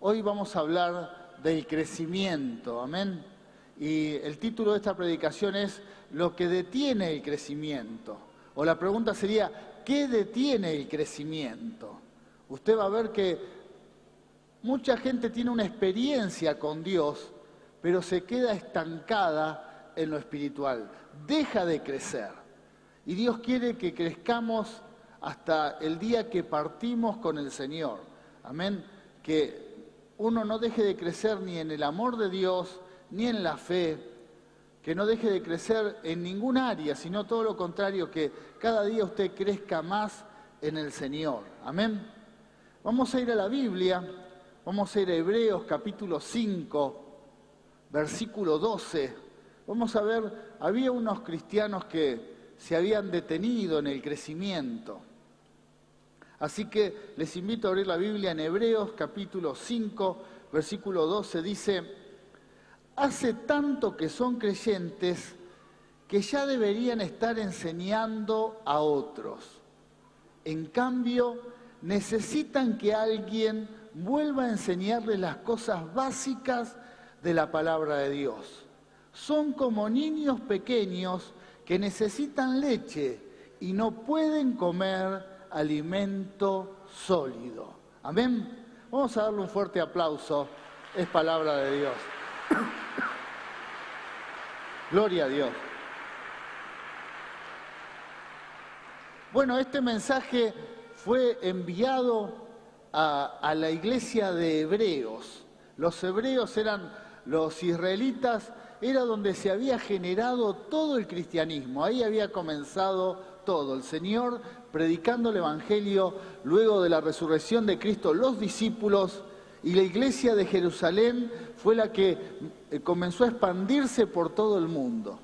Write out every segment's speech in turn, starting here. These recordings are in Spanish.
Hoy vamos a hablar del crecimiento, amén. Y el título de esta predicación es Lo que detiene el crecimiento. O la pregunta sería, ¿qué detiene el crecimiento? Usted va a ver que mucha gente tiene una experiencia con Dios, pero se queda estancada en lo espiritual, deja de crecer. Y Dios quiere que crezcamos hasta el día que partimos con el Señor. Amén. Que uno no deje de crecer ni en el amor de Dios, ni en la fe, que no deje de crecer en ningún área, sino todo lo contrario, que cada día usted crezca más en el Señor. Amén. Vamos a ir a la Biblia, vamos a ir a Hebreos capítulo 5, versículo 12. Vamos a ver, había unos cristianos que se habían detenido en el crecimiento. Así que les invito a abrir la Biblia en Hebreos capítulo 5, versículo 12, dice: hace tanto que son creyentes que ya deberían estar enseñando a otros. En cambio, necesitan que alguien vuelva a enseñarles las cosas básicas de la palabra de Dios. Son como niños pequeños que necesitan leche y no pueden comer alimento sólido. Amén. Vamos a darle un fuerte aplauso. Es palabra de Dios. Gloria a Dios. Bueno, este mensaje fue enviado a la iglesia de Hebreos. Los hebreos eran los israelitas, era donde se había generado todo el cristianismo. Ahí había comenzado todo. El Señor predicando el Evangelio luego de la resurrección de Cristo, los discípulos, y la iglesia de Jerusalén fue la que comenzó a expandirse por todo el mundo.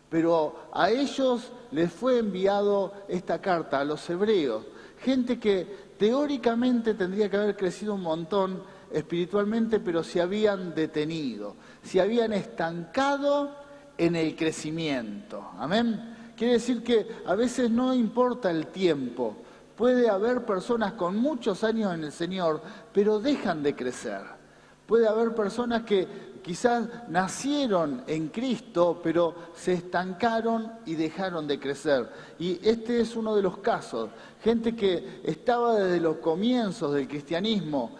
Pero a ellos les fue enviado esta carta, a los hebreos, gente que teóricamente tendría que haber crecido un montón espiritualmente, pero se habían detenido, se habían estancado en el crecimiento. Amén. Quiere decir que a veces no importa el tiempo. Puede haber personas con muchos años en el Señor, pero dejan de crecer. Puede haber personas que quizás nacieron en Cristo, pero se estancaron y dejaron de crecer. Y este es uno de los casos. Gente que estaba desde los comienzos del cristianismo,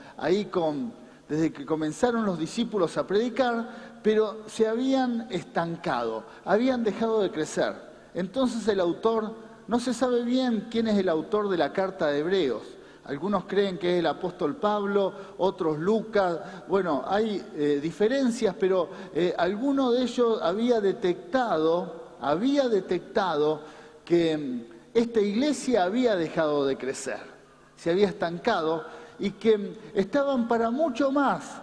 desde que comenzaron los discípulos a predicar, pero se habían estancado, habían dejado de crecer. Entonces el autor, no se sabe bien quién es el autor de la carta de Hebreos. Algunos creen que es el apóstol Pablo, otros Lucas. Bueno, hay diferencias, pero alguno de ellos había detectado que esta iglesia había dejado de crecer, se había estancado y que estaban para mucho más.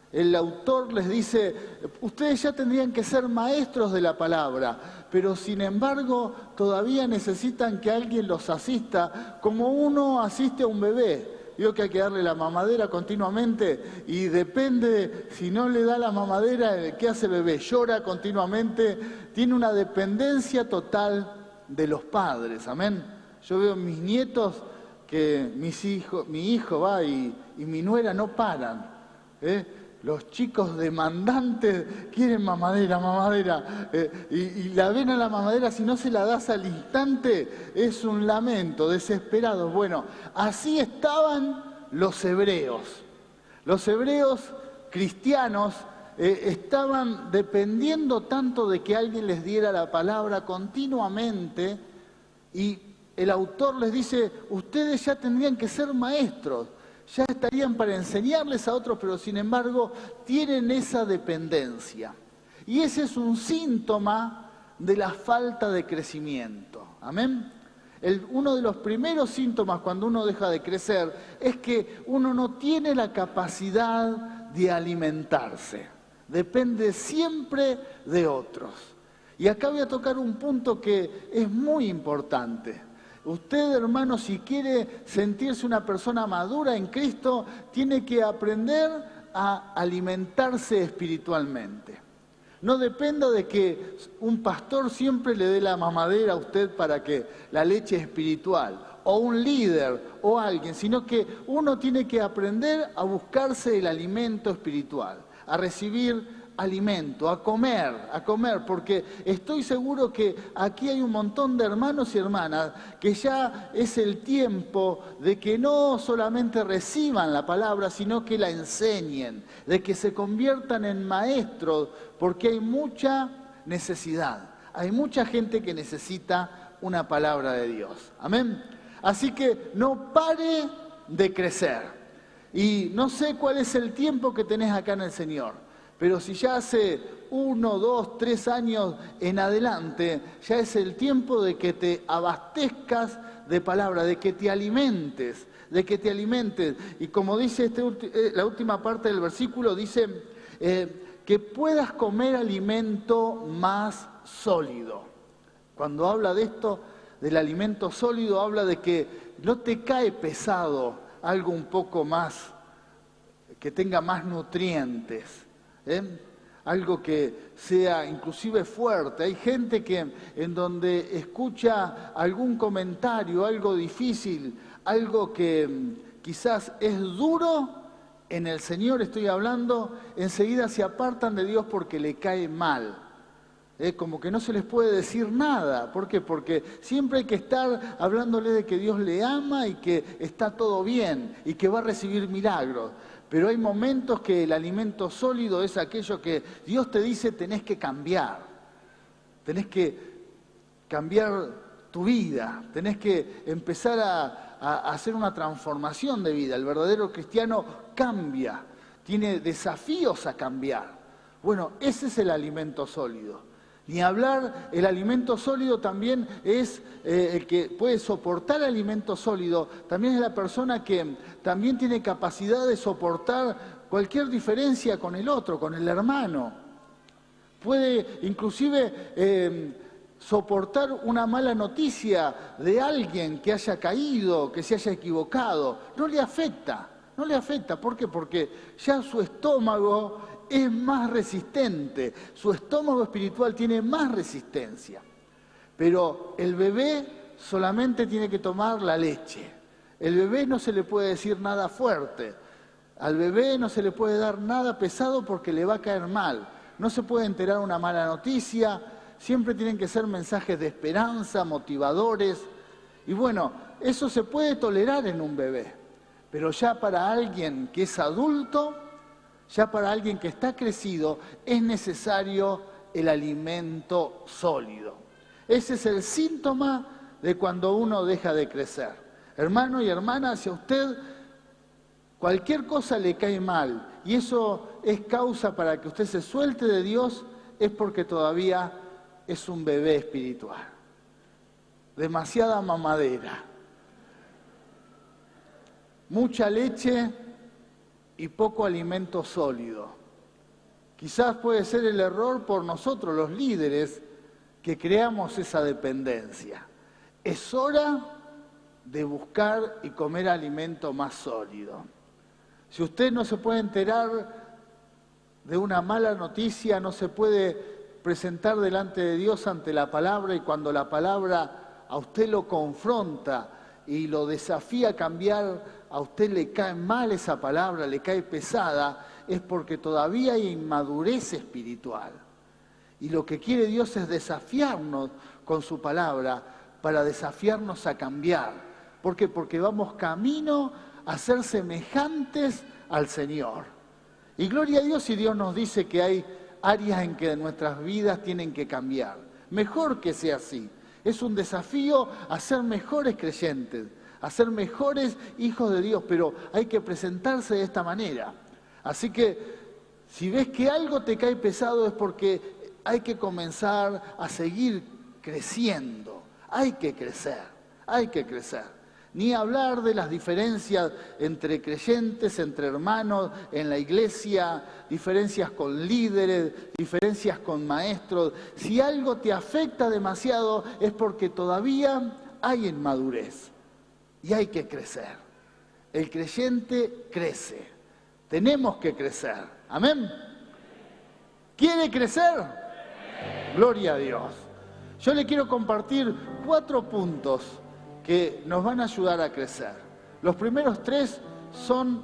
El autor les dice, ustedes ya tendrían que ser maestros de la palabra, pero sin embargo todavía necesitan que alguien los asista como uno asiste a un bebé. Digo que hay que darle la mamadera continuamente y depende, si no le da la mamadera, ¿qué hace el bebé? Llora continuamente, tiene una dependencia total de los padres, amén. Yo veo mis nietos que mi hijo va y mi nuera no paran, Los chicos demandantes quieren mamadera, y la ven a la mamadera, si no se la das al instante, es un lamento, desesperados. Bueno, así estaban los hebreos. Los hebreos cristianos estaban dependiendo tanto de que alguien les diera la palabra continuamente, y el autor les dice, ustedes ya tendrían que ser maestros. Ya estarían para enseñarles a otros, pero sin embargo tienen esa dependencia. Y ese es un síntoma de la falta de crecimiento. Amén. Uno de los primeros síntomas cuando uno deja de crecer es que uno no tiene la capacidad de alimentarse. Depende siempre de otros. Y acá voy a tocar un punto que es muy importante. Usted, hermano, si quiere sentirse una persona madura en Cristo, tiene que aprender a alimentarse espiritualmente. No dependa de que un pastor siempre le dé la mamadera a usted para que la leche espiritual, o un líder o alguien, sino que uno tiene que aprender a buscarse el alimento espiritual, a recibir alimento, a comer, porque estoy seguro que aquí hay un montón de hermanos y hermanas que ya es el tiempo de que no solamente reciban la palabra, sino que la enseñen, de que se conviertan en maestros, porque hay mucha necesidad, hay mucha gente que necesita una palabra de Dios. Amén. Así que no pare de crecer. Y no sé cuál es el tiempo que tenés acá en el Señor, pero si ya hace 1, 2, 3 años en adelante, ya es el tiempo de que te abastezcas de palabra, de que te alimentes, Y como dice la última parte del versículo, dice que puedas comer alimento más sólido. Cuando habla de esto, del alimento sólido, habla de que no te cae pesado algo un poco más, que tenga más nutrientes, algo que sea inclusive fuerte. Hay gente que en donde escucha algún comentario, algo difícil, algo que quizás es duro, en el Señor estoy hablando, enseguida se apartan de Dios porque le cae mal. Como que no se les puede decir nada. ¿Por qué? Porque siempre hay que estar hablándole de que Dios le ama y que está todo bien y que va a recibir milagros. Pero hay momentos que el alimento sólido es aquello que Dios te dice tenés que cambiar. Tenés que cambiar tu vida, tenés que empezar a hacer una transformación de vida. El verdadero cristiano cambia, tiene desafíos a cambiar. Bueno, ese es el alimento sólido. Ni hablar, el alimento sólido también es el que puede soportar alimento sólido, también es la persona que también tiene capacidad de soportar cualquier diferencia con el otro, con el hermano. Puede inclusive soportar una mala noticia de alguien que haya caído, que se haya equivocado. No le afecta. ¿Por qué? Porque ya su estómago es más resistente, su estómago espiritual tiene más resistencia. Pero el bebé solamente tiene que tomar la leche. El bebé no se le puede decir nada fuerte. Al bebé no se le puede dar nada pesado porque le va a caer mal. No se puede enterar una mala noticia. Siempre tienen que ser mensajes de esperanza, motivadores. Y bueno, eso se puede tolerar en un bebé. Pero ya para alguien que es adulto, ya para alguien que está crecido, es necesario el alimento sólido. Ese es el síntoma de cuando uno deja de crecer. Hermano y hermana, si a usted cualquier cosa le cae mal y eso es causa para que usted se suelte de Dios, es porque todavía es un bebé espiritual. Demasiada mamadera. Mucha leche y poco alimento sólido. Quizás puede ser el error por nosotros, los líderes, que creamos esa dependencia. Es hora de buscar y comer alimento más sólido. Si usted no se puede enterar de una mala noticia, no se puede presentar delante de Dios ante la palabra, y cuando la palabra a usted lo confronta y lo desafía a cambiar, a usted le cae mal esa palabra, le cae pesada, es porque todavía hay inmadurez espiritual. Y lo que quiere Dios es desafiarnos con su palabra para desafiarnos a cambiar. ¿Por qué? Porque vamos camino a ser semejantes al Señor. Y gloria a Dios si Dios nos dice que hay áreas en que nuestras vidas tienen que cambiar. Mejor que sea así. Es un desafío a ser mejores creyentes, a ser mejores hijos de Dios, pero hay que presentarse de esta manera. Así que, si ves que algo te cae pesado es porque hay que comenzar a seguir creciendo. Hay que crecer. Ni hablar de las diferencias entre creyentes, entre hermanos en la iglesia, diferencias con líderes, diferencias con maestros. Si algo te afecta demasiado es porque todavía hay inmadurez. Y hay que crecer. El creyente crece. Tenemos que crecer. ¿Amén? ¿Quiere crecer? Gloria a Dios. Yo le quiero compartir 4 puntos que nos van a ayudar a crecer. Los primeros 3 son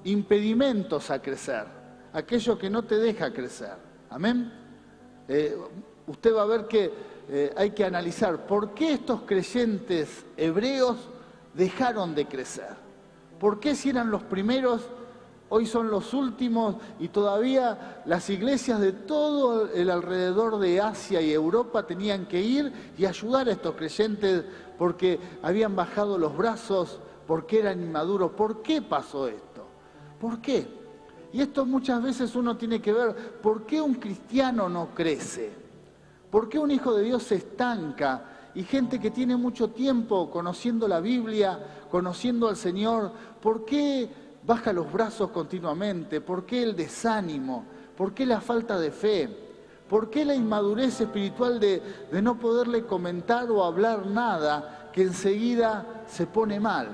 impedimentos a crecer, aquello que no te deja crecer. Amén. Usted va a ver que hay que analizar por qué estos creyentes hebreos dejaron de crecer. ¿Por qué si eran los primeros, hoy son los últimos y todavía las iglesias de todo el alrededor de Asia y Europa tenían que ir y ayudar a estos creyentes porque habían bajado los brazos, porque eran inmaduros? ¿Por qué pasó esto? ¿Por qué? Y esto muchas veces uno tiene que ver, ¿por qué un cristiano no crece? ¿Por qué un hijo de Dios se estanca? Y gente que tiene mucho tiempo conociendo la Biblia, conociendo al Señor, ¿por qué baja los brazos continuamente? ¿Por qué el desánimo? ¿Por qué la falta de fe? ¿Por qué la inmadurez espiritual de no poderle comentar o hablar nada que enseguida se pone mal?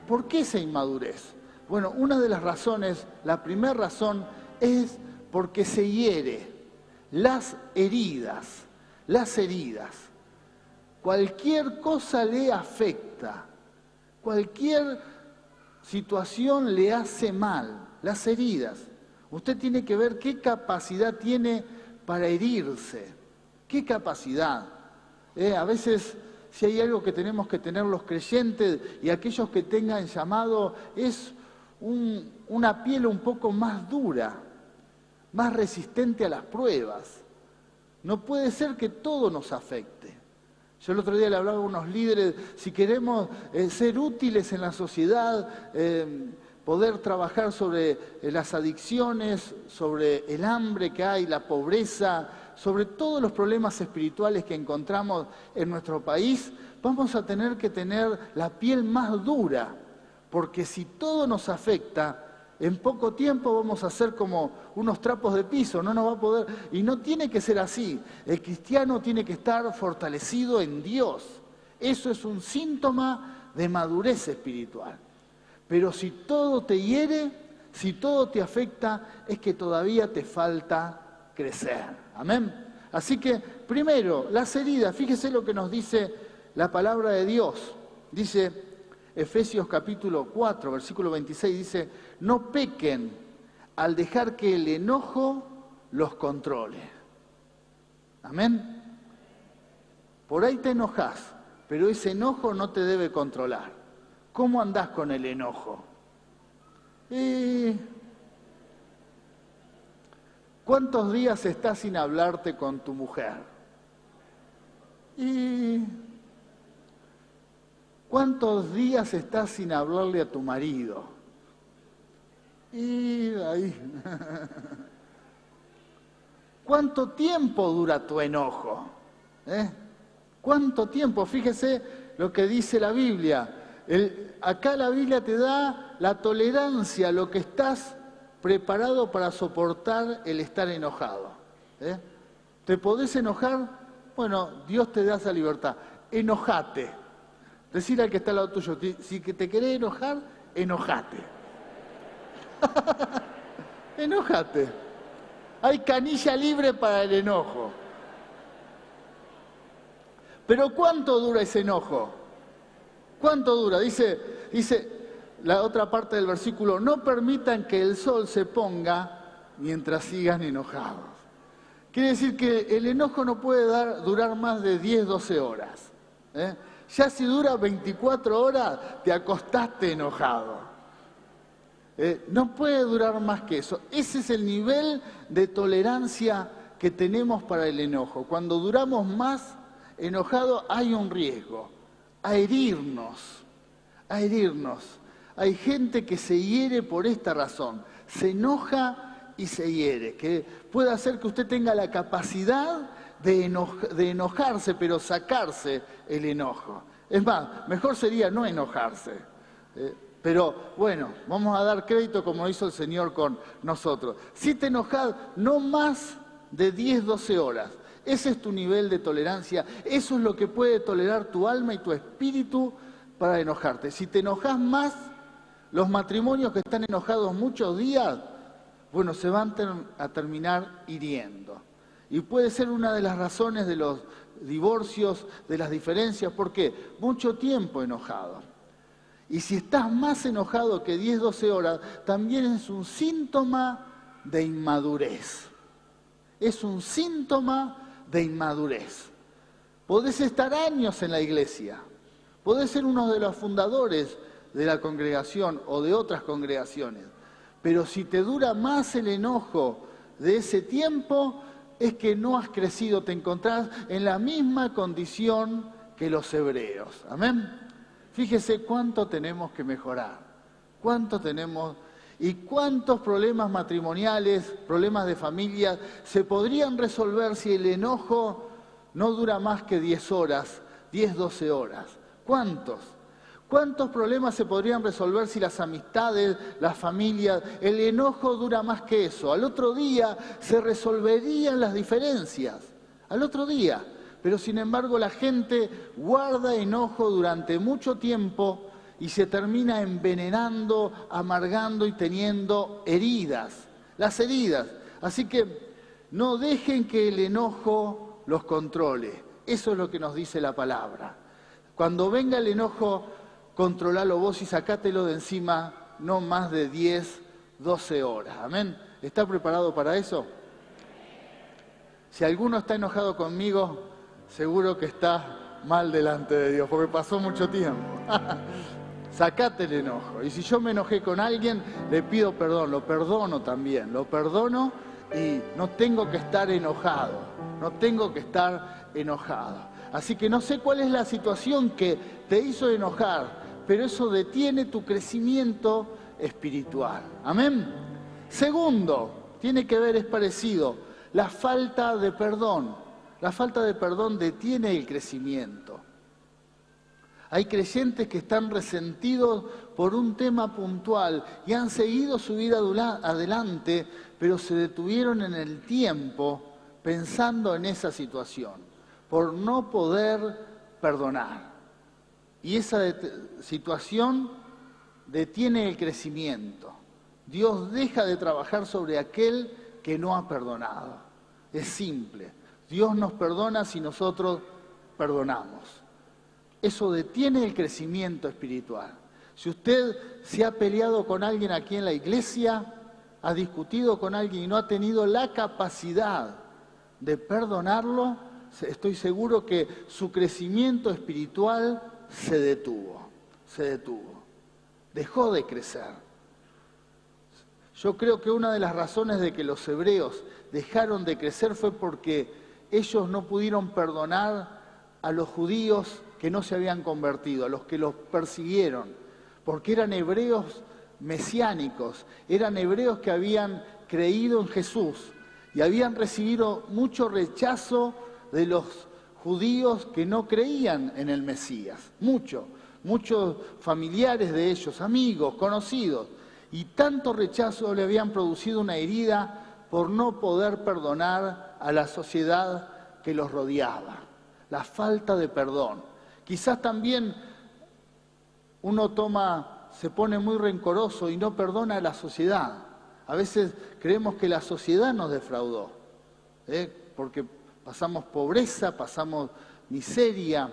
¿Por qué esa inmadurez? Bueno, una de las razones, la primera razón, es porque se hiere las heridas. Las heridas. Cualquier cosa le afecta, cualquier situación le hace mal, las heridas. Usted tiene que ver qué capacidad tiene para herirse, qué capacidad. A veces, si hay algo que tenemos que tener los creyentes y aquellos que tengan llamado, es una piel un poco más dura, más resistente a las pruebas. No puede ser que todo nos afecte. Yo el otro día le hablaba a unos líderes, si queremos ser útiles en la sociedad, poder trabajar sobre las adicciones, sobre el hambre que hay, la pobreza, sobre todos los problemas espirituales que encontramos en nuestro país, vamos a tener que tener la piel más dura, porque si todo nos afecta, en poco tiempo vamos a ser como unos trapos de piso, no nos va a poder, y no tiene que ser así. El cristiano tiene que estar fortalecido en Dios. Eso es un síntoma de madurez espiritual. Pero si todo te hiere, si todo te afecta, es que todavía te falta crecer. Amén. Así que, primero, las heridas, fíjese lo que nos dice la palabra de Dios. Dice Efesios capítulo 4, versículo 26, dice, no pequen al dejar que el enojo los controle. Amén. Por ahí te enojas, pero ese enojo no te debe controlar. ¿Cómo andás con el enojo? ¿Cuántos días estás sin hablarte con tu mujer? ¿Cuántos días estás sin hablarle a tu marido? ¿Cuánto tiempo dura tu enojo? ¿Cuánto tiempo? Fíjese lo que dice la Biblia. Acá la Biblia te da la tolerancia, lo que estás preparado para soportar el estar enojado. ¿Te podés enojar? Bueno, Dios te da esa libertad. Enojate. Decirle al que está al lado tuyo, si te querés enojar, enojate. Enojate. Hay canilla libre para el enojo. Pero ¿cuánto dura ese enojo? ¿Cuánto dura? Dice la otra parte del versículo, no permitan que el sol se ponga mientras sigan enojados. Quiere decir que el enojo no puede durar más de 10, 12 horas. Ya si dura 24 horas, te acostaste enojado. No puede durar más que eso. Ese es el nivel de tolerancia que tenemos para el enojo. Cuando duramos más enojados hay un riesgo, a herirnos. Hay gente que se hiere por esta razón, se enoja y se hiere, que puede hacer que usted tenga la capacidad de enojarse, pero sacarse el enojo. Es más, mejor sería no enojarse. Pero bueno, vamos a dar crédito como hizo el Señor con nosotros. Si te enojas, no más de 10, 12 horas. Ese es tu nivel de tolerancia. Eso es lo que puede tolerar tu alma y tu espíritu para enojarte. Si te enojas más, los matrimonios que están enojados muchos días, bueno, se van a terminar hiriendo. Y puede ser una de las razones de los divorcios, de las diferencias. ¿Por qué? Mucho tiempo enojado. Y si estás más enojado que 10, 12 horas, también es un síntoma de inmadurez. Es un síntoma de inmadurez. Podés estar años en la iglesia, podés ser uno de los fundadores de la congregación o de otras congregaciones, pero si te dura más el enojo de ese tiempo, es que no has crecido, te encontrás en la misma condición que los hebreos. Amén. Fíjese cuánto tenemos que mejorar, cuánto tenemos y cuántos problemas matrimoniales, problemas de familia se podrían resolver si el enojo no dura más que 10 horas, 10, 12 horas. ¿Cuántos? ¿Cuántos problemas se podrían resolver si las amistades, las familias, el enojo dura más que eso? Al otro día se resolverían las diferencias, al otro día. Pero sin embargo la gente guarda enojo durante mucho tiempo y se termina envenenando, amargando y teniendo heridas, las heridas. Así que no dejen que el enojo los controle. Eso es lo que nos dice la palabra. Cuando venga el enojo, controlalo vos y sacátelo de encima no más de 10, 12 horas. Amén. ¿Está preparado para eso? Si alguno está enojado conmigo, seguro que está mal delante de Dios, porque pasó mucho tiempo. Sacate el enojo. Y si yo me enojé con alguien, le pido perdón, lo perdono también. Lo perdono y no tengo que estar enojado. No tengo que estar enojado. Así que no sé cuál es la situación que te hizo enojar, pero eso detiene tu crecimiento espiritual. Amén. Segundo, tiene que ver, es parecido, la falta de perdón. La falta de perdón detiene el crecimiento. Hay creyentes que están resentidos por un tema puntual y han seguido su vida adelante, pero se detuvieron en el tiempo pensando en esa situación, por no poder perdonar. Y esa situación detiene el crecimiento. Dios deja de trabajar sobre aquel que no ha perdonado. Es simple. Dios nos perdona si nosotros perdonamos. Eso detiene el crecimiento espiritual. Si usted se ha peleado con alguien aquí en la iglesia, ha discutido con alguien y no ha tenido la capacidad de perdonarlo, estoy seguro que su crecimiento espiritual se detuvo, dejó de crecer. Yo creo que una de las razones de que los hebreos dejaron de crecer fue porque ellos no pudieron perdonar a los judíos que no se habían convertido, a los que los persiguieron, porque eran hebreos mesiánicos, eran hebreos que habían creído en Jesús y habían recibido mucho rechazo de los judíos que no creían en el Mesías, muchos familiares de ellos, amigos, conocidos, y tanto rechazo le habían producido una herida por no poder perdonar a la sociedad que los rodeaba, la falta de perdón. Quizás también uno se pone muy rencoroso y no perdona a la sociedad. A veces creemos que la sociedad nos defraudó, porque pasamos pobreza, pasamos miseria,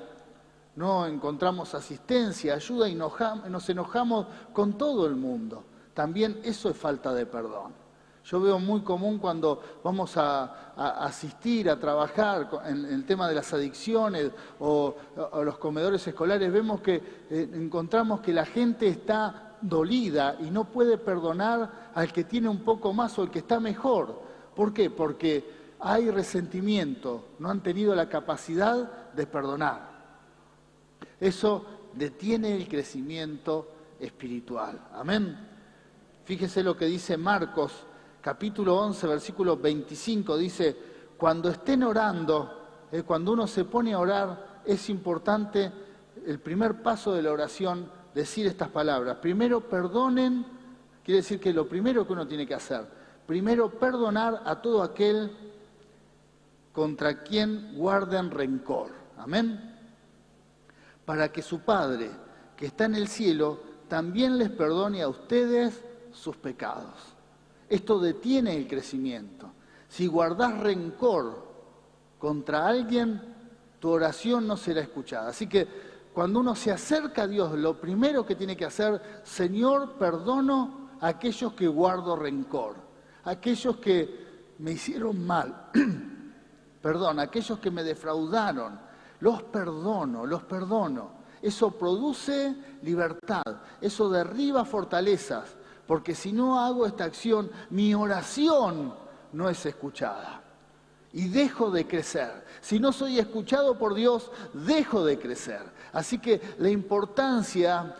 no encontramos asistencia, ayuda y nos enojamos con todo el mundo. También eso es falta de perdón. Yo veo muy común cuando vamos a asistir, a trabajar en el tema de las adicciones o los comedores escolares, vemos que encontramos que la gente está dolida y no puede perdonar al que tiene un poco más o al que está mejor. ¿Por qué? Porque hay resentimiento, no han tenido la capacidad de perdonar. Eso detiene el crecimiento espiritual. Amén. Fíjese lo que dice Marcos, capítulo 11, versículo 25, dice, cuando estén orando, cuando uno se pone a orar, es importante el primer paso de la oración, decir estas palabras. Primero perdonen, quiere decir que lo primero que uno tiene que hacer, primero perdonar a todo aquel contra quien guarden rencor. Amén. Para que su Padre, que está en el cielo, también les perdone a ustedes sus pecados. Esto detiene el crecimiento. Si guardás rencor contra alguien, tu oración no será escuchada. Así que cuando uno se acerca a Dios, lo primero que tiene que hacer, Señor, perdono a aquellos que guardo rencor, a aquellos que me hicieron mal, perdón, a aquellos que me defraudaron, los perdono, los perdono. Eso produce libertad, eso derriba fortalezas, porque si no hago esta acción, mi oración no es escuchada. Y dejo de crecer. Si no soy escuchado por Dios, dejo de crecer. Así que la importancia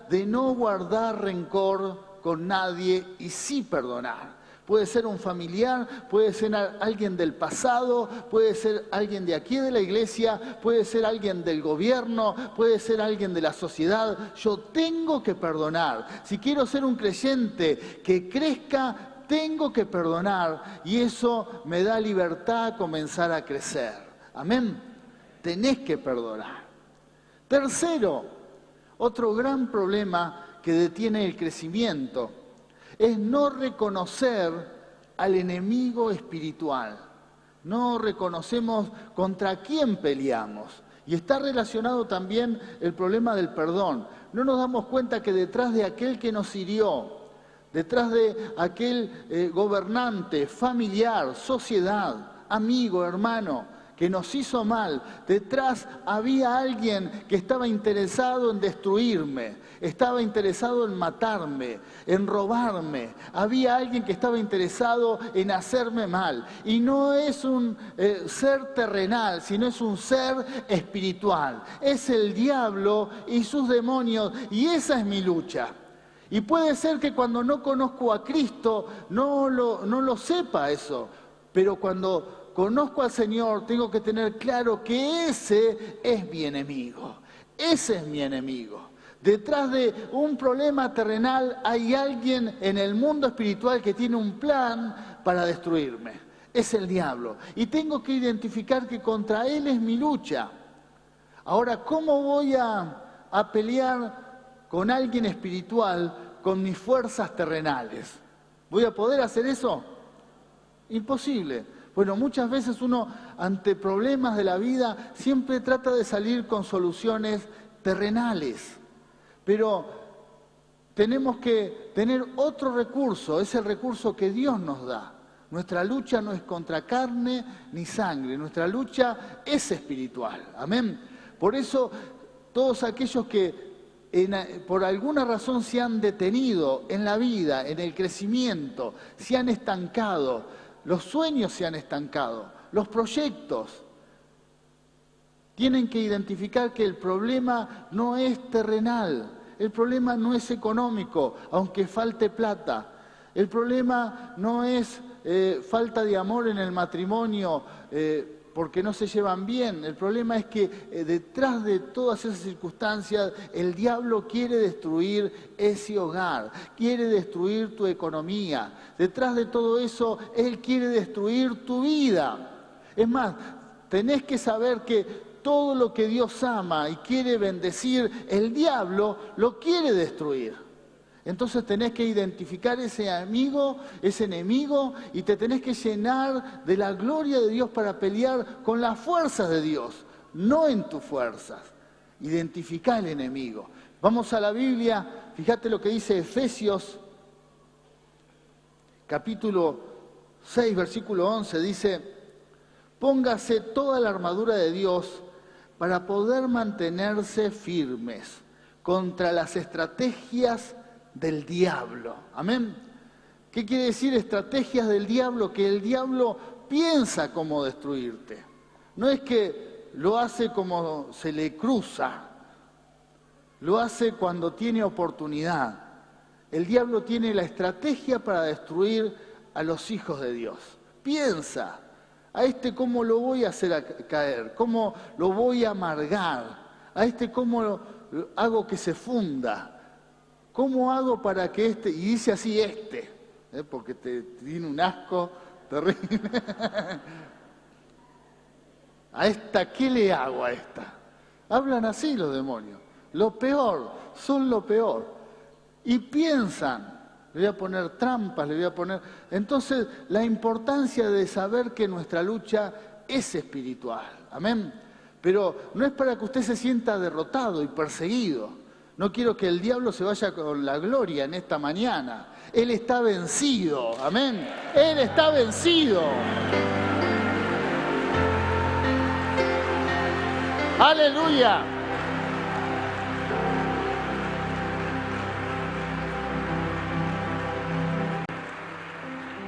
de no guardar rencor con nadie y sí perdonar. Puede ser un familiar, puede ser alguien del pasado, puede ser alguien de aquí de la iglesia, puede ser alguien del gobierno, puede ser alguien de la sociedad. Yo tengo que perdonar. Si quiero ser un creyente que crezca, tengo que perdonar y eso me da libertad a comenzar a crecer. Amén. Tenés que perdonar. Tercero, otro gran problema que detiene el crecimiento es no reconocer al enemigo espiritual. No reconocemos contra quién peleamos. Y está relacionado también el problema del perdón. No nos damos cuenta que detrás de aquel que nos hirió, detrás de aquel gobernante, familiar, sociedad, amigo, hermano, que nos hizo mal, detrás había alguien que estaba interesado en destruirme, estaba interesado en matarme, en robarme. Había alguien que estaba interesado en hacerme mal. Y no es un ser terrenal, sino es un ser espiritual. Es el diablo y sus demonios, y esa es mi lucha. Y puede ser que cuando no conozco a Cristo no lo sepa eso, pero cuando conozco al Señor tengo que tener claro que ese es mi enemigo, ese es mi enemigo. Detrás de un problema terrenal hay alguien en el mundo espiritual que tiene un plan para destruirme, es el diablo. Y tengo que identificar que contra él es mi lucha. Ahora, ¿cómo voy a pelear con alguien espiritual con mis fuerzas terrenales? ¿Voy a poder hacer eso? Imposible. Bueno, muchas veces uno, ante problemas de la vida, siempre trata de salir con soluciones terrenales. Pero tenemos que tener otro recurso, es el recurso que Dios nos da. Nuestra lucha no es contra carne ni sangre, nuestra lucha es espiritual. Amén. Por eso, todos aquellos que por alguna razón se han detenido en la vida, en el crecimiento, se han estancado, los sueños se han estancado, los proyectos, tienen que identificar que el problema no es terrenal, el problema no es económico, aunque falte plata, el problema no es falta de amor en el matrimonio, porque no se llevan bien. El problema es que detrás de todas esas circunstancias el diablo quiere destruir ese hogar, quiere destruir tu economía. Detrás de todo eso él quiere destruir tu vida. Es más, tenés que saber que todo lo que Dios ama y quiere bendecir, el diablo lo quiere destruir. Entonces tenés que identificar ese amigo, ese enemigo, y te tenés que llenar de la gloria de Dios para pelear con las fuerzas de Dios, no en tus fuerzas. Identificá el enemigo. Vamos a la Biblia, fíjate lo que dice Efesios, capítulo 6, versículo 11, dice: póngase toda la armadura de Dios para poder mantenerse firmes contra las estrategias del diablo. Amén. ¿Qué quiere decir estrategias del diablo? Que el diablo piensa cómo destruirte. No es que lo hace como se le cruza, lo hace cuando tiene oportunidad. El diablo tiene la estrategia para destruir a los hijos de Dios. Piensa, a este cómo lo voy a hacer caer, cómo lo voy a amargar, a este cómo lo hago que se funda. ¿Cómo hago para que este, y dice así porque te tiene un asco terrible, a esta, ¿qué le hago a esta? Hablan así los demonios, lo peor, son lo peor. Y piensan, le voy a poner trampas, le voy a poner... Entonces, la importancia de saber que nuestra lucha es espiritual. Amén. Pero no es para que usted se sienta derrotado y perseguido. No quiero que el diablo se vaya con la gloria en esta mañana. Él está vencido. Amén. Él está vencido. Aleluya.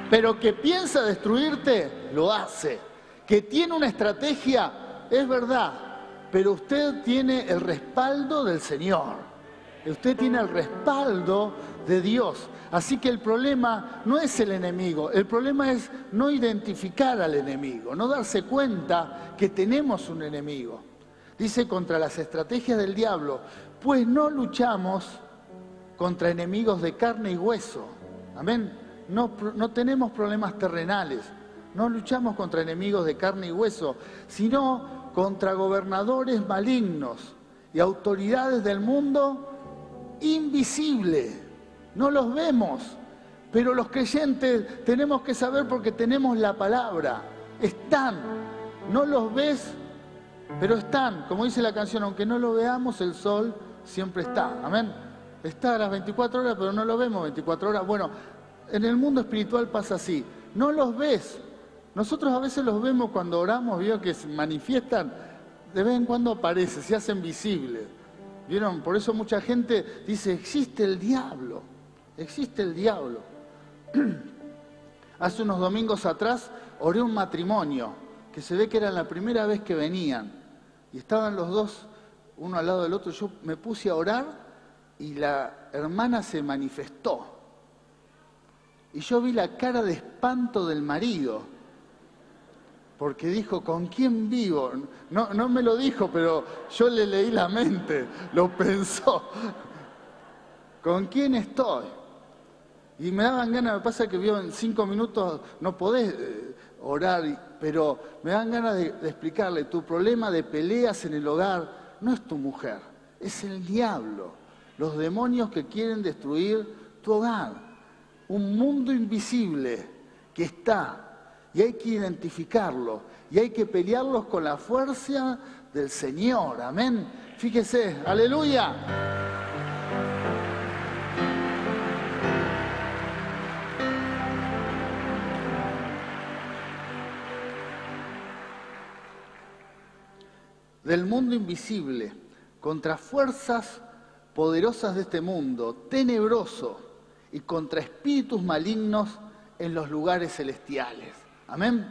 Pero que piensa destruirte, lo hace. Que tiene una estrategia, es verdad. Pero usted tiene el respaldo del Señor. Usted tiene el respaldo de Dios. Así que el problema no es el enemigo. El problema es no identificar al enemigo. No darse cuenta que tenemos un enemigo. Dice contra las estrategias del diablo. Pues no luchamos contra enemigos de carne y hueso. Amén. No tenemos problemas terrenales, no luchamos contra enemigos de carne y hueso, sino contra gobernadores malignos y autoridades del mundo invisibles. No los vemos, pero los creyentes tenemos que saber porque tenemos la palabra. Están, no los ves, pero están. Como dice la canción, aunque no lo veamos, el sol siempre está. Amén. Está a las 24 horas, pero no lo vemos 24 horas. Bueno, en el mundo espiritual pasa así, no los ves. Nosotros a veces los vemos cuando oramos, veo que se manifiestan, de vez en cuando aparecen, se hacen visibles. ¿Vieron? Por eso mucha gente dice, existe el diablo, existe el diablo. Hace unos domingos atrás oré un matrimonio, que se ve que era la primera vez que venían, y estaban los dos, uno al lado del otro. Yo me puse a orar y la hermana se manifestó. Y yo vi la cara de espanto del marido, porque dijo, ¿con quién vivo? No me lo dijo, pero yo le leí la mente, lo pensó. ¿Con quién estoy? Y me daban ganas, me pasa que vio en 5 minutos, no podés orar, pero me dan ganas de explicarle, tu problema de peleas en el hogar no es tu mujer, es el diablo, los demonios que quieren destruir tu hogar. Un mundo invisible que está, y hay que identificarlo, y hay que pelearlos con la fuerza del Señor, amén. Fíjese, aleluya. Del mundo invisible, contra fuerzas poderosas de este mundo, tenebroso, y contra espíritus malignos en los lugares celestiales. Amén.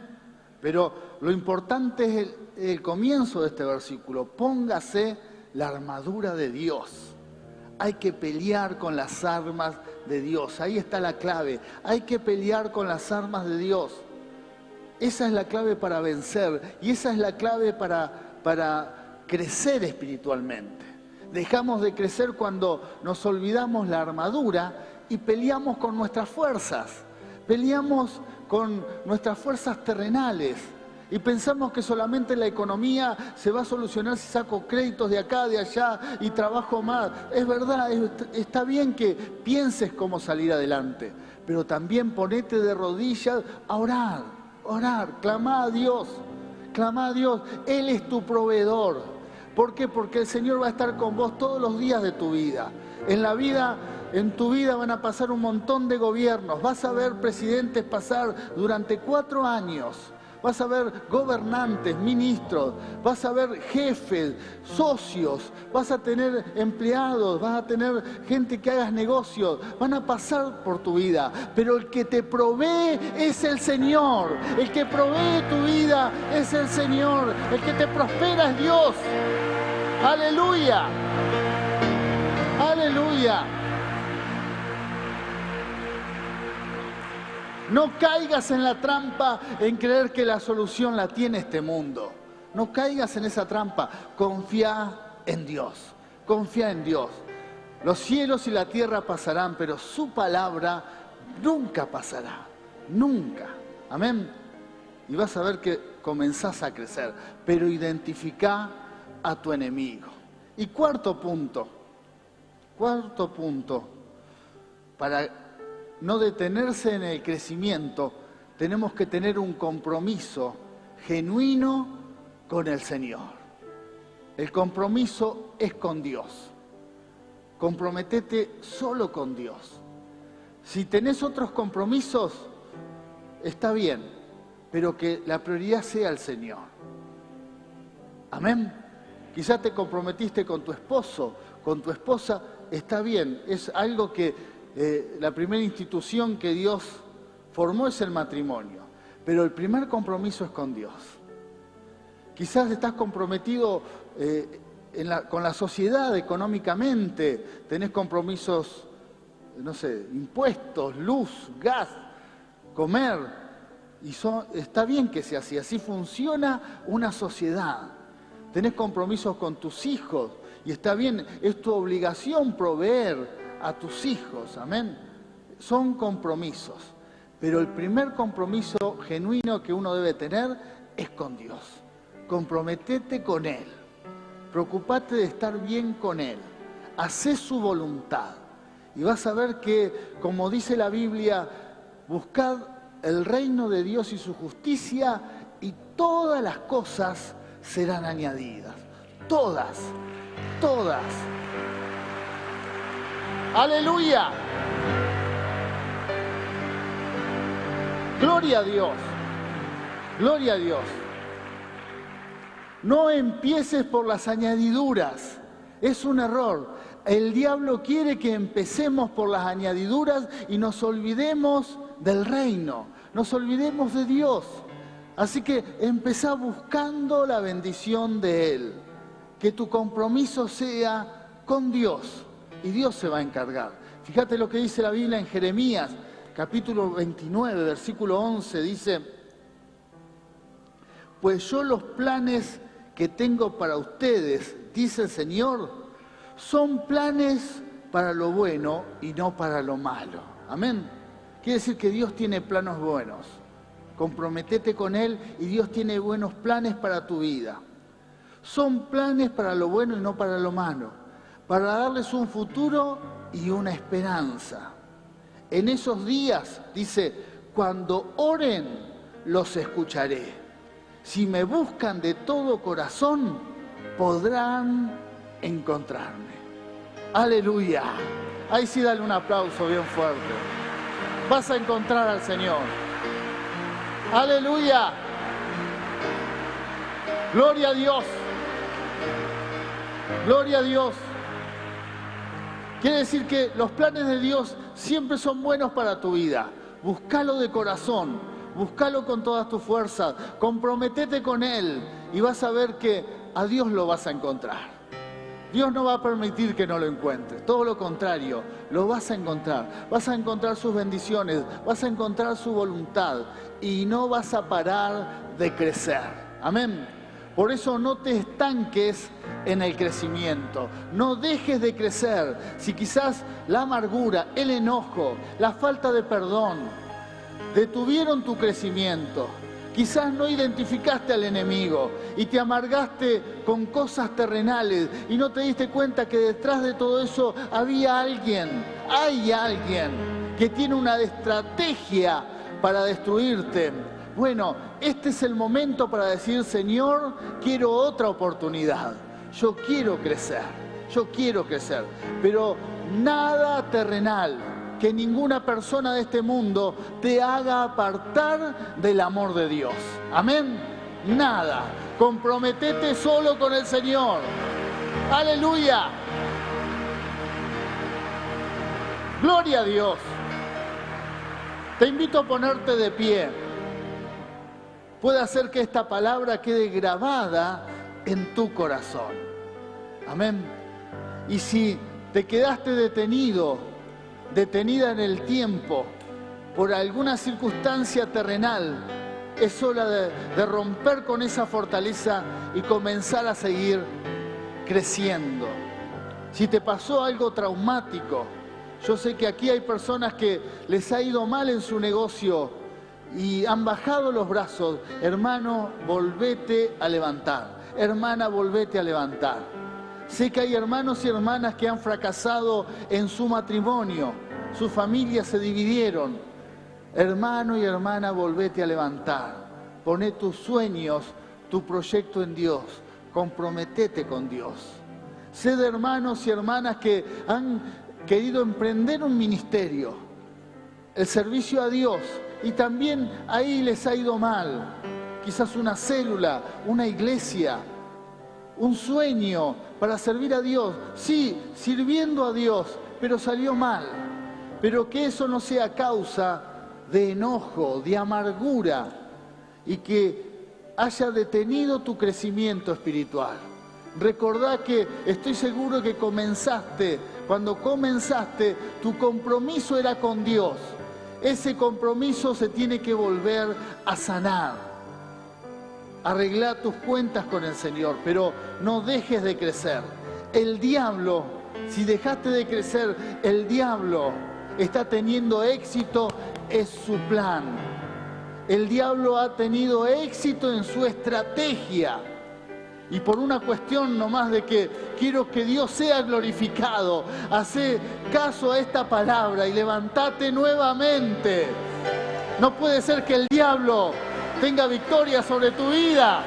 Pero lo importante es el comienzo de este versículo. Póngase la armadura de Dios. Hay que pelear con las armas de Dios. Ahí está la clave. Hay que pelear con las armas de Dios. Esa es la clave para vencer. Y esa es la clave para crecer espiritualmente. Dejamos de crecer cuando nos olvidamos la armadura y peleamos con nuestras fuerzas, peleamos con nuestras fuerzas terrenales y pensamos que solamente la economía se va a solucionar si saco créditos de acá, de allá y trabajo más. Es verdad, está bien que pienses cómo salir adelante, pero también ponete de rodillas a orar, clama a Dios, Él es tu proveedor. ¿Por qué? Porque el Señor va a estar con vos todos los días de tu vida. En tu vida van a pasar un montón de gobiernos, vas a ver presidentes pasar durante 4 años, vas a ver gobernantes, ministros, vas a ver jefes, socios, vas a tener empleados, vas a tener gente que hagas negocios, van a pasar por tu vida, pero el que te provee es el Señor, el que provee tu vida es el Señor, el que te prospera es Dios. ¡Aleluya! ¡Aleluya! No caigas en la trampa en creer que la solución la tiene este mundo. No caigas en esa trampa. Confía en Dios. Confía en Dios. Los cielos y la tierra pasarán, pero su palabra nunca pasará. Nunca. Amén. Y vas a ver que comenzás a crecer. Pero identifica a tu enemigo. Y cuarto punto. Para no detenerse en el crecimiento, tenemos que tener un compromiso genuino con el Señor. El compromiso es con Dios. Comprométete solo con Dios. Si tenés otros compromisos, está bien, pero que la prioridad sea el Señor. Amén. Quizás te comprometiste con tu esposo, con tu esposa, está bien. Es algo que la primera institución que Dios formó es el matrimonio. Pero el primer compromiso es con Dios. Quizás estás comprometido con la sociedad económicamente, tenés compromisos, no sé, impuestos, luz, gas, comer, y está bien que sea así, así funciona una sociedad. Tenés compromisos con tus hijos, y está bien, es tu obligación proveer a tus hijos, amén. Son compromisos, pero el primer compromiso genuino que uno debe tener es con Dios. Comprométete con Él. Preocupate de estar bien con Él. Hacé su voluntad. Y vas a ver que, como dice la Biblia, buscad el reino de Dios y su justicia y todas las cosas serán añadidas. Todas, todas. ¡Aleluya! Gloria a Dios. Gloria a Dios. No empieces por las añadiduras, es un error. El diablo quiere que empecemos por las añadiduras y nos olvidemos del reino, nos olvidemos de Dios. Así que empezá buscando la bendición de Él, que tu compromiso sea con Dios y Dios se va a encargar. Fíjate lo que dice la Biblia en Jeremías, capítulo 29, versículo 11, dice: pues yo los planes que tengo para ustedes, dice el Señor, son planes para lo bueno y no para lo malo. Amén. Quiere decir que Dios tiene planos buenos. Comprométete con Él y Dios tiene buenos planes para tu vida. Son planes para lo bueno y no para lo malo, para darles un futuro y una esperanza. En esos días, dice, cuando oren, los escucharé. Si me buscan de todo corazón, podrán encontrarme. ¡Aleluya! Ahí sí dale un aplauso bien fuerte. Vas a encontrar al Señor. ¡Aleluya! ¡Gloria a Dios! ¡Gloria a Dios! Quiere decir que los planes de Dios siempre son buenos para tu vida. Búscalo de corazón. Búscalo con todas tus fuerzas, comprométete con Él y vas a ver que a Dios lo vas a encontrar. Dios no va a permitir que no lo encuentres, todo lo contrario, lo vas a encontrar sus bendiciones, vas a encontrar su voluntad y no vas a parar de crecer. Amén. Por eso no te estanques en el crecimiento, no dejes de crecer. Si quizás la amargura, el enojo, la falta de perdón detuvieron tu crecimiento. Quizás no identificaste al enemigo y te amargaste con cosas terrenales y no te diste cuenta que detrás de todo eso había alguien, hay alguien que tiene una estrategia para destruirte. Bueno, este es el momento para decir: Señor, quiero otra oportunidad. Yo quiero crecer, pero nada terrenal, que ninguna persona de este mundo te haga apartar del amor de Dios. Amén. Nada. Comprométete solo con el Señor. Aleluya. Gloria a Dios. Te invito a ponerte de pie. Puede hacer que esta palabra quede grabada en tu corazón. Amén. Y si te quedaste detenida en el tiempo por alguna circunstancia terrenal, es hora de romper con esa fortaleza y comenzar a seguir creciendo. Si te pasó algo traumático, yo sé que aquí hay personas que les ha ido mal en su negocio y han bajado los brazos. Hermano, volvete a levantar. Hermana, volvete a levantar. Sé que hay hermanos y hermanas que han fracasado en su matrimonio sus familias se dividieron. Hermano y hermana, volvete a levantar. Poné tus sueños, tu proyecto en Dios. Comprometete con Dios. Sé de hermanos y hermanas que han querido emprender un ministerio, el servicio a Dios, y también ahí les ha ido mal. Quizás una célula, una iglesia, un sueño para servir a Dios. Sí, sirviendo a Dios, pero salió mal. Pero que eso no sea causa de enojo, de amargura, y que haya detenido tu crecimiento espiritual. Recordá que estoy seguro que cuando comenzaste, tu compromiso era con Dios. Ese compromiso se tiene que volver a sanar. Arregla tus cuentas con el Señor, pero no dejes de crecer. El diablo, si dejaste de crecer, el diablo está teniendo éxito, es su plan. El diablo ha tenido éxito en su estrategia. Y por una cuestión nomás de que quiero que Dios sea glorificado, hacé caso a esta palabra y levantate nuevamente. No puede ser que el diablo tenga victoria sobre tu vida.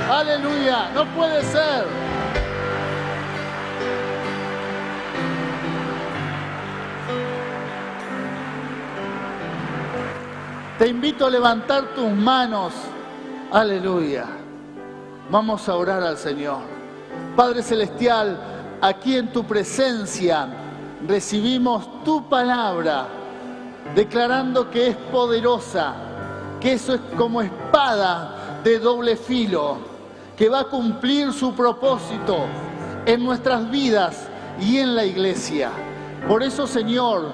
Aleluya, no puede ser. Te invito a levantar tus manos. Aleluya. Vamos a orar al Señor. Padre Celestial, aquí en tu presencia recibimos tu palabra, declarando que es poderosa, que eso es como espada de doble filo, que va a cumplir su propósito en nuestras vidas y en la iglesia. Por eso, Señor,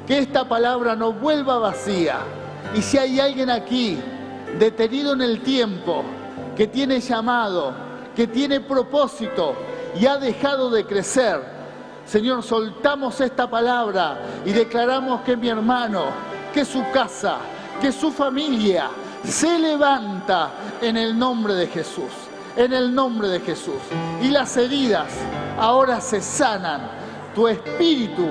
que esta palabra no vuelva vacía. Y si hay alguien aquí detenido en el tiempo, que tiene llamado, que tiene propósito y ha dejado de crecer, Señor, soltamos esta palabra y declaramos que mi hermano, que su casa, que su familia se levanta en el nombre de Jesús, en el nombre de Jesús. Y las heridas ahora se sanan. Tu espíritu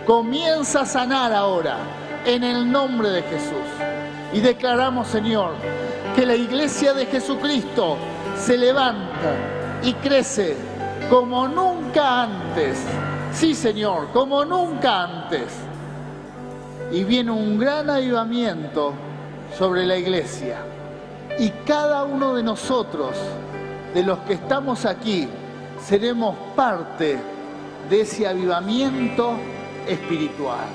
comienza a sanar ahora en el nombre de Jesús. Y declaramos, Señor, que la iglesia de Jesucristo se levanta y crece como nunca antes. Sí, Señor, como nunca antes. Y viene un gran avivamiento sobre la iglesia. Y cada uno de nosotros, de los que estamos aquí, seremos parte de ese avivamiento espiritual.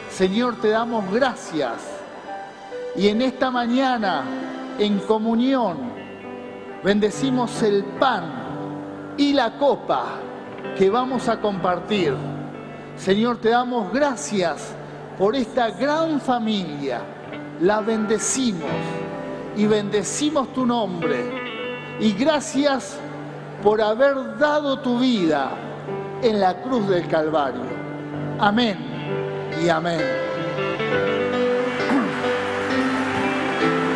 Señor, te damos gracias. Y en esta mañana, en comunión, bendecimos el pan y la copa que vamos a compartir. Señor, te damos gracias por esta gran familia. La bendecimos y bendecimos tu nombre. Y gracias por haber dado tu vida en la cruz del Calvario. Amén y amén.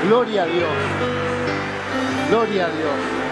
Gloria a Dios. Gloria a Dios.